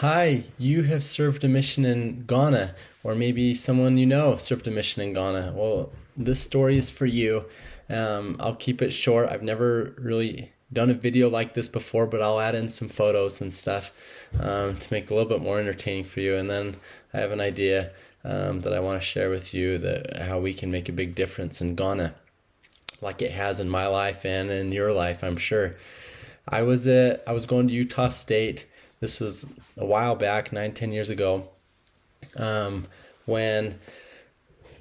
Hi, you have served a mission in Ghana, or maybe someone you know served a mission in Ghana. Well, this story is for you. I'll keep it short. I've never really done a video like this before, but I'll add in some photos and stuff to make it a little bit more entertaining for you. And then I have an idea that I want to share with you that how we can make a big difference in Ghana, like it has in my life and in your life, I'm sure. I was going to Utah State. This was a while back, 9, 10 years ago, when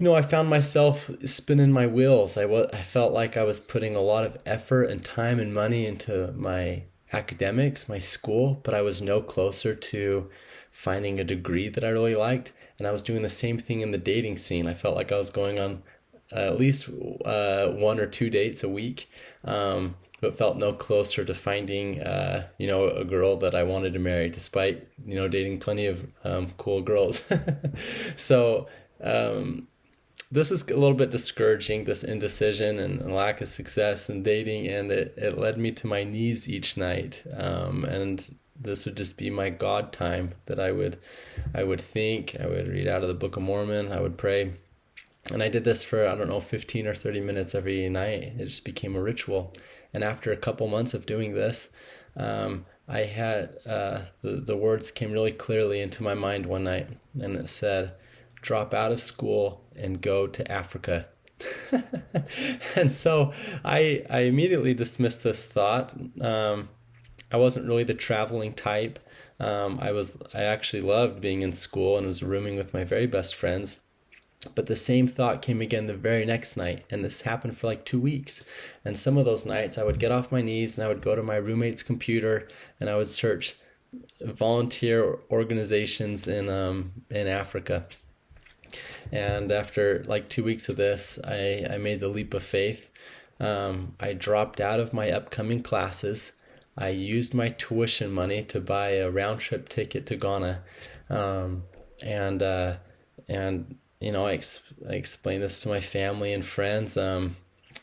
I found myself spinning my wheels. I felt like I was putting a lot of effort and time and money into my academics, my school, but I was no closer to finding a degree that I really liked. And I was doing the same thing in the dating scene. I felt like I was going on at least 1 or 2 dates a week, but felt no closer to finding, a girl that I wanted to marry, despite, dating plenty of cool girls. So this was a little bit discouraging, this indecision and lack of success in dating, and it led me to my knees each night. And this would just be my God time that I would think, I would read out of the Book of Mormon, I would pray. And I did this for, I don't know, 15 or 30 minutes every night. It just became a ritual. And after a couple months of doing this, I had the words came really clearly into my mind one night. And it said, drop out of school and go to Africa. And so I immediately dismissed this thought. I wasn't really the traveling type. I actually loved being in school and was rooming with my very best friends. But the same thought came again the very next night, and this happened for like 2 weeks. And some of those nights I would get off my knees and I would go to my roommate's computer and I would search volunteer organizations in Africa. And after like 2 weeks of this, I made the leap of faith. I dropped out of my upcoming classes. I used my tuition money to buy a round trip ticket to Ghana, and I explained this to my family and friends, about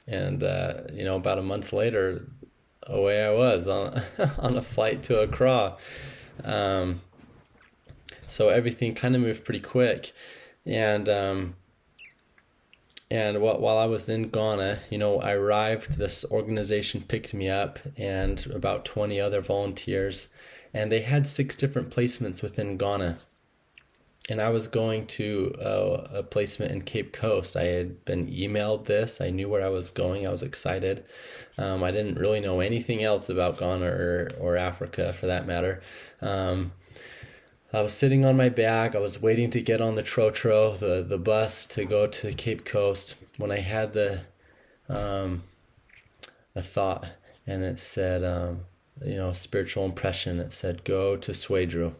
a month later, away I was on on a flight to Accra. So everything kind of moved pretty quick, and while I was in Ghana, I arrived. This organization picked me up, and about 20 other volunteers, and they had 6 different placements within Ghana. And I was going to a placement in Cape Coast. I had been emailed this. I knew where I was going. I was excited. I didn't really know anything else about Ghana or Africa for that matter. I was sitting on my bag. I was waiting to get on the Trotro, the bus to go to Cape Coast, when I had a thought, and it said, spiritual impression. It said, go to Swedru.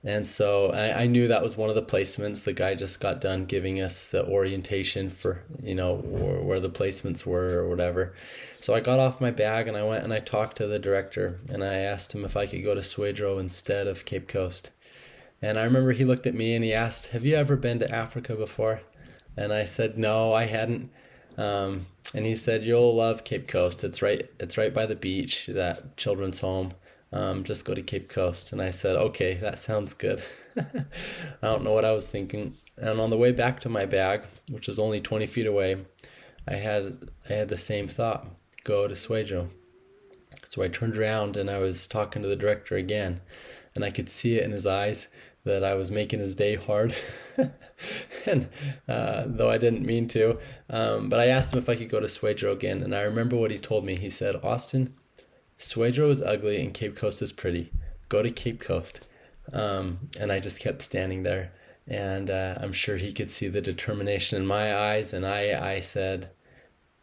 And so I knew that was one of the placements. The guy just got done giving us the orientation for, where the placements were or whatever. So I got off my bag and I went and I talked to the director and I asked him if I could go to Swedru instead of Cape Coast. And I remember he looked at me and he asked, have you ever been to Africa before? And I said, no, I hadn't. And he said, you'll love Cape Coast. It's right by the beach, that children's home. Just go to Cape Coast. And I said, okay, that sounds good. I don't know what I was thinking. And on the way back to my bag, which is only 20 feet away, I had the same thought, go to Swedru. So I turned around and I was talking to the director again, and I could see it in his eyes that I was making his day hard. And though I didn't mean to, but I asked him if I could go to Swedru again. And I remember what he told me. He said, Austin, Swedru is ugly and Cape Coast is pretty. Go to Cape Coast. And I just kept standing there. And I'm sure he could see the determination in my eyes. And I said,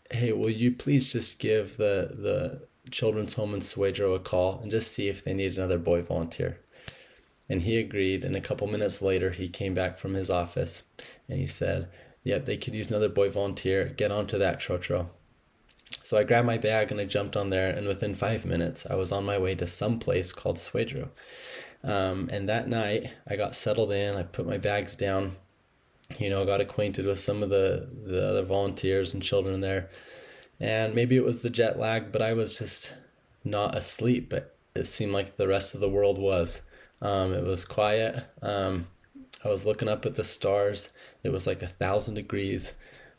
hey, will you please just give the children's home in Swedru a call and just see if they need another boy volunteer? And he agreed. And a couple minutes later, he came back from his office and he said, yeah, they could use another boy volunteer. Get onto that, Trotro. So I grabbed my bag and I jumped on there, and within 5 minutes, I was on my way to some place called Swedru. And that night, I got settled in. I put my bags down, got acquainted with some of the other volunteers and children there. And maybe it was the jet lag, but I was just not asleep, but it seemed like the rest of the world was. It was quiet. I was looking up at the stars. It was like 1,000 degrees.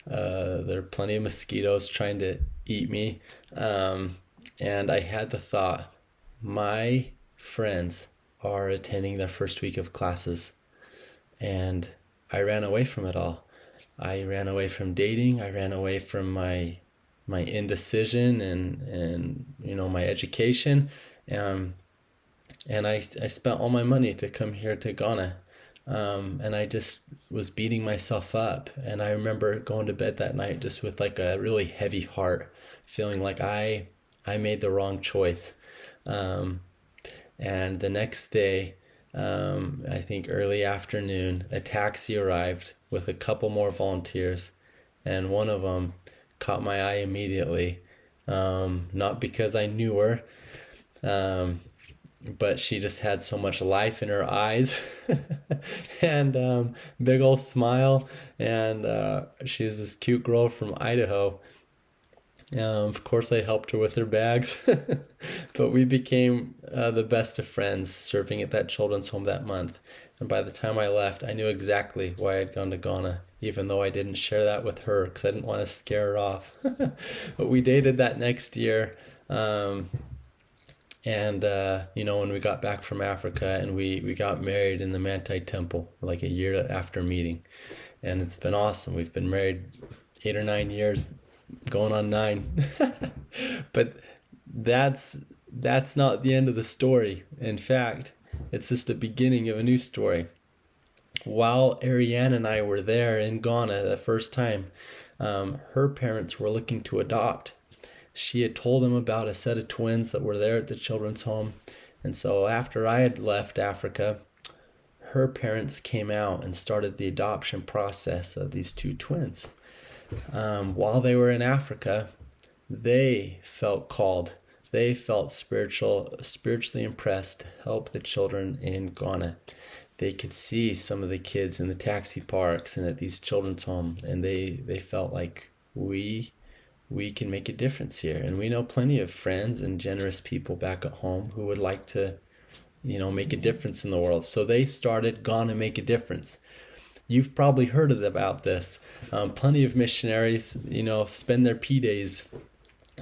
There are plenty of mosquitoes trying to eat me. And I had the thought, my friends are attending their first week of classes. And I ran away from it all. I ran away from dating. I ran away from my indecision and my education. And I spent all my money to come here to Ghana. And I just was beating myself up. And I remember going to bed that night just with like a really heavy heart, feeling like I made the wrong choice. And the next day, I think early afternoon, a taxi arrived with a couple more volunteers, and one of them caught my eye immediately. Not because I knew her, but she just had so much life in her eyes and big old smile, and she was this cute girl from Idaho. Of course, I helped her with her bags, but we became the best of friends serving at that children's home that month. And by the time I left, I knew exactly why I'd gone to Ghana, even though I didn't share that with her because I didn't want to scare her off. But we dated that next year. And when we got back from Africa, and we got married in the Manti Temple like a year after meeting. And it's been awesome. We've been married 8 or 9 years, going on 9. But that's not the end of the story. In fact, it's just the beginning of a new story. While Ariane and I were there in Ghana the first time, her parents were looking to adopt. She had told them about a set of twins that were there at the children's home. And so after I had left Africa, her parents came out and started the adoption process of these 2 twins. While they were in Africa, they felt called. They felt spiritually impressed to help the children in Ghana. They could see some of the kids in the taxi parks and at these children's homes, and they felt like we can make a difference here. And we know plenty of friends and generous people back at home who would like to, make a difference in the world. So they started Ghana Make a Difference. You've probably heard about this. Plenty of missionaries, spend their P days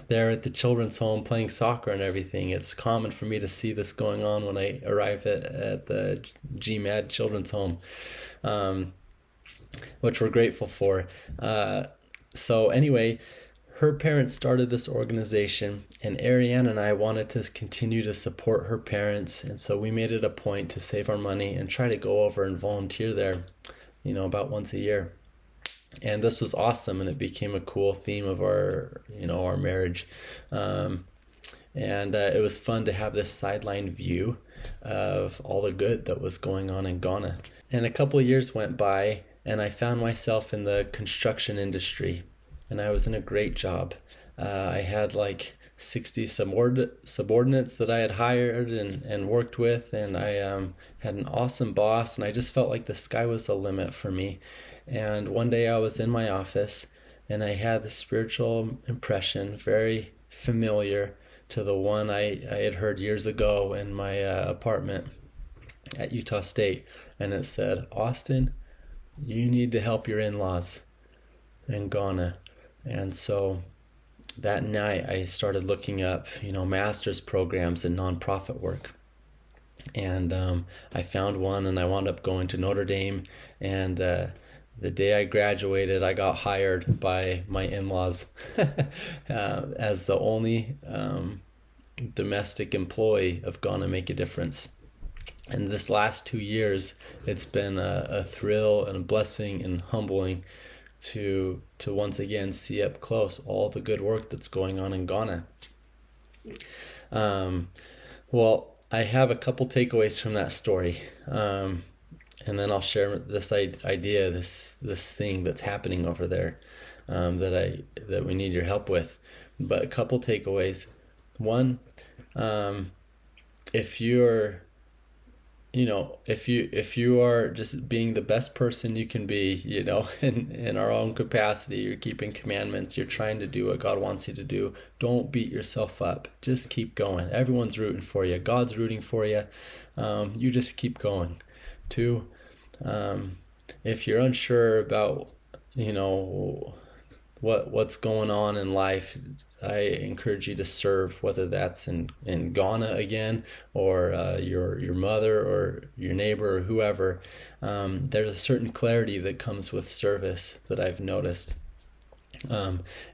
there at the children's home playing soccer and everything. It's common for me to see this going on when I arrive at the GMAD children's home, which we're grateful for. So anyway, her parents started this organization, and Ariane and I wanted to continue to support her parents, and so we made it a point to save our money and try to go over and volunteer there, about once a year. And this was awesome, and it became a cool theme of our marriage. And it was fun to have this sideline view of all the good that was going on in Ghana. And a couple of years went by, and I found myself in the construction industry, and I was in a great job. I had like 60 subordinates that I had hired and worked with, and I had an awesome boss, and I just felt like the sky was the limit for me. And one day I was in my office, and I had the spiritual impression, very familiar to the one I had heard years ago in my apartment at Utah State. And it said, "Austin, you need to help your in-laws in Ghana." And so that night I started looking up, master's programs in nonprofit work. And I found one, and I wound up going to Notre Dame. And the day I graduated, I got hired by my in-laws as the only domestic employee of Ghana Make a Difference. And this last 2 years, it's been a thrill and a blessing and humbling to once again see up close all the good work that's going on in Ghana. Well, I have a couple takeaways from that story. And then I'll share this idea, this thing that's happening over there, that we need your help with. But a couple takeaways. One, if you're if you are just being the best person you can be, in our own capacity, you're keeping commandments, you're trying to do what God wants you to do, don't beat yourself up. Just keep going. Everyone's rooting for you. God's rooting for you. You just keep going. 2, if you're unsure about, what's going on in life, I encourage you to serve, whether that's in Ghana again, or your mother or your neighbor or whoever. There's a certain clarity that comes with service that I've noticed.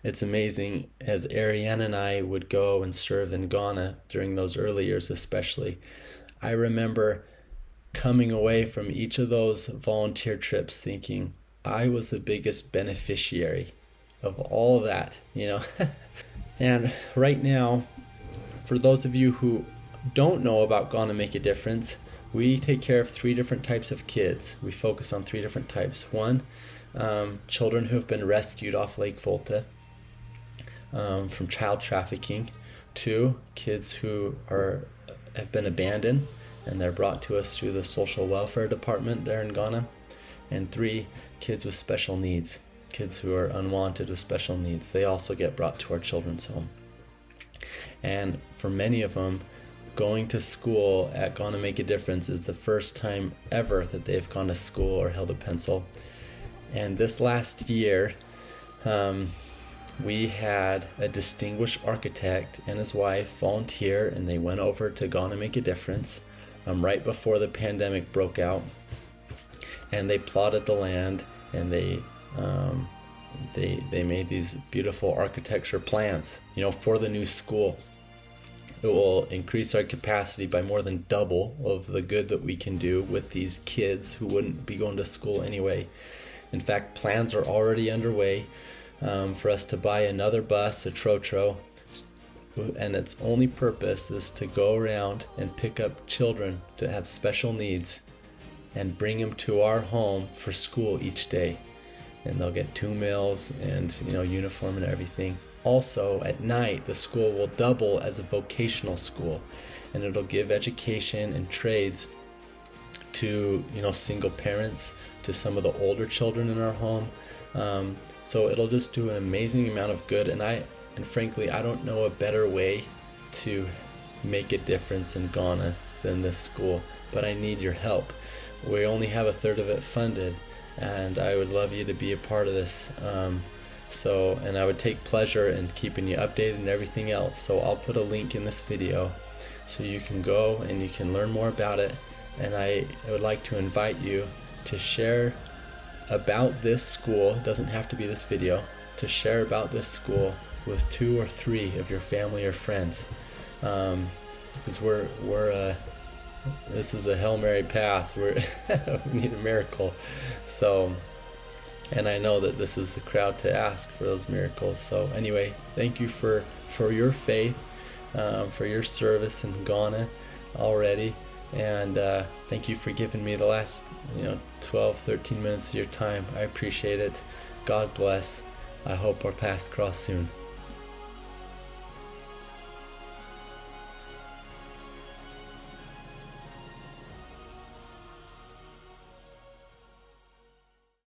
It's amazing, as Ariane and I would go and serve in Ghana during those early years especially. I remember coming away from each of those volunteer trips thinking I was the biggest beneficiary of all of that, And right now, for those of you who don't know about Gonna Make a Difference, we take care of 3 different types of kids. We focus on 3 different types. 1, children who have been rescued off Lake Volta from child trafficking. 2, kids who have been abandoned and they're brought to us through the social welfare department there in Ghana. And 3, kids with special needs. Kids who are unwanted with special needs. They also get brought to our children's home. And for many of them, going to school at Gonna Make a Difference is the first time ever that they've gone to school or held a pencil. And this last year, we had a distinguished architect and his wife volunteer, and they went over to Gonna Make a Difference right before the pandemic broke out. And they plotted the land, and they made these beautiful architecture plans, for the new school. It will increase our capacity by more than double of the good that we can do with these kids who wouldn't be going to school anyway. In fact, plans are already underway for us to buy another bus, a Trotro, and its only purpose is to go around and pick up children that have special needs and bring them to our home for school each day. And they'll get 2 meals and uniform and everything. Also, at night, the school will double as a vocational school, and it'll give education and trades to single parents, to some of the older children in our home. So it'll just do an amazing amount of good. And frankly, I don't know a better way to make a difference in Ghana than this school. But I need your help. We only have 1/3 of it funded, and I would love you to be a part of this. And I would take pleasure in keeping you updated and everything else. So I'll put a link in this video so you can go and you can learn more about it. And I would like to invite you to share about this school. It doesn't have to be this video. To share about this school with 2 or 3 of your family or friends, because this is a Hail Mary pass. We need a miracle. So, and I know that this is the crowd to ask for those miracles. So anyway, thank you for your faith, for your service in Ghana already. And thank you for giving me the last 12, 13 minutes of your time. I appreciate it. God bless. I hope our paths cross soon.